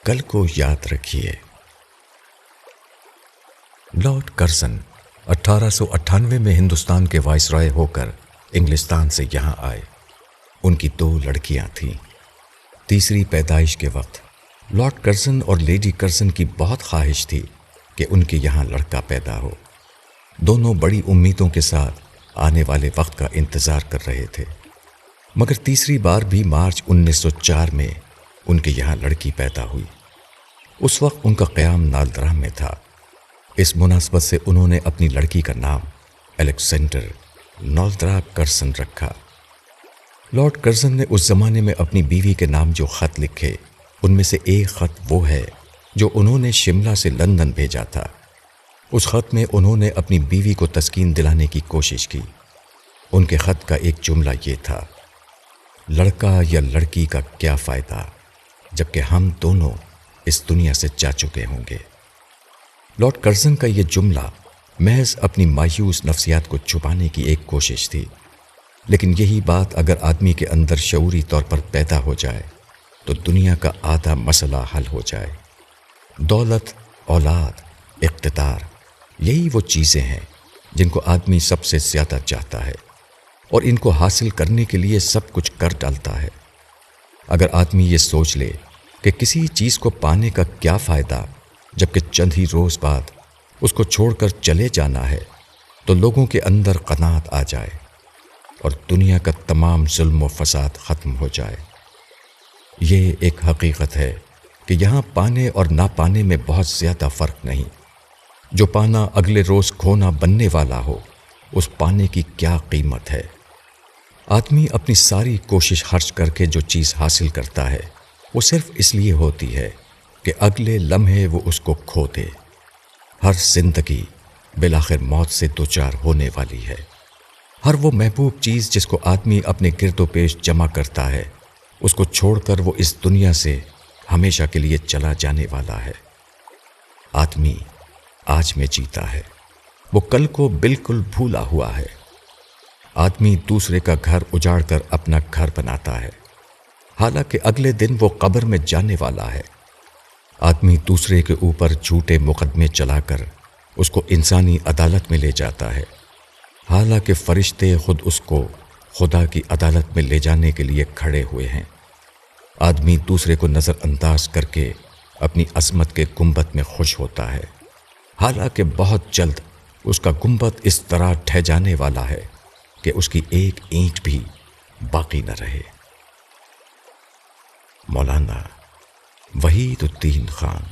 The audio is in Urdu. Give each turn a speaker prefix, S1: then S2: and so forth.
S1: کل کو یاد رکھیے۔ لارڈ کرزن 1898 میں ہندوستان کے وائسرائے ہو کر انگلستان سے یہاں آئے۔ ان کی 2 لڑکیاں تھیں۔ تیسری پیدائش کے وقت لارڈ کرزن اور لیڈی کرزن کی بہت خواہش تھی کہ ان کے یہاں لڑکا پیدا ہو۔ دونوں بڑی امیدوں کے ساتھ آنے والے وقت کا انتظار کر رہے تھے، مگر تیسری بار بھی مارچ 1904 میں ان کے یہاں لڑکی پیدا ہوئی۔ اس وقت ان کا قیام نالندرا میں تھا۔ اس مناسبت سے انہوں نے اپنی لڑکی کا نام الیگزینڈر نالندرا کرزن رکھا۔ لارڈ کرزن نے اس زمانے میں اپنی بیوی کے نام جو خط لکھے، ان میں سے ایک خط وہ ہے جو انہوں نے شملہ سے لندن بھیجا تھا۔ اس خط میں انہوں نے اپنی بیوی کو تسکین دلانے کی کوشش کی۔ ان کے خط کا ایک جملہ یہ تھا: لڑکا یا لڑکی کا کیا فائدہ جبکہ ہم دونوں اس دنیا سے جا چکے ہوں گے۔ لارڈ کرزن کا یہ جملہ محض اپنی مایوس نفسیات کو چھپانے کی ایک کوشش تھی، لیکن یہی بات اگر آدمی کے اندر شعوری طور پر پیدا ہو جائے تو دنیا کا آدھا مسئلہ حل ہو جائے۔ دولت، اولاد، اقتدار، یہی وہ چیزیں ہیں جن کو آدمی سب سے زیادہ چاہتا ہے اور ان کو حاصل کرنے کے لیے سب کچھ کر ڈالتا ہے۔ اگر آدمی یہ سوچ لے کہ کسی چیز کو پانے کا کیا فائدہ جبکہ چند ہی روز بعد اس کو چھوڑ کر چلے جانا ہے، تو لوگوں کے اندر قناعت آ جائے اور دنیا کا تمام ظلم و فساد ختم ہو جائے۔ یہ ایک حقیقت ہے کہ یہاں پانے اور نہ پانے میں بہت زیادہ فرق نہیں۔ جو پانا اگلے روز کھونا بننے والا ہو، اس پانے کی کیا قیمت ہے؟ آدمی اپنی ساری کوشش خرچ کر کے جو چیز حاصل کرتا ہے وہ صرف اس لیے ہوتی ہے کہ اگلے لمحے وہ اس کو کھو دے۔ ہر زندگی بالآخر موت سے دوچار ہونے والی ہے۔ ہر وہ محبوب چیز جس کو آدمی اپنے گرد و پیش جمع کرتا ہے، اس کو چھوڑ کر وہ اس دنیا سے ہمیشہ کے لیے چلا جانے والا ہے۔ آدمی آج میں جیتا ہے، وہ کل کو بالکل بھولا ہوا ہے۔ آدمی دوسرے کا گھر اجاڑ کر اپنا گھر بناتا ہے، حالانکہ اگلے دن وہ قبر میں جانے والا ہے۔ آدمی دوسرے کے اوپر جھوٹے مقدمے چلا کر اس کو انسانی عدالت میں لے جاتا ہے، حالانکہ فرشتے خود اس کو خدا کی عدالت میں لے جانے کے لیے کھڑے ہوئے ہیں۔ آدمی دوسرے کو نظر انداز کر کے اپنی عظمت کے گنبد میں خوش ہوتا ہے، حالانکہ بہت جلد اس کا گنبد اس طرح ڈھہ جانے والا ہے کہ اس کی ایک اینٹ بھی باقی نہ رہے۔ مولانا وحید الدین خان۔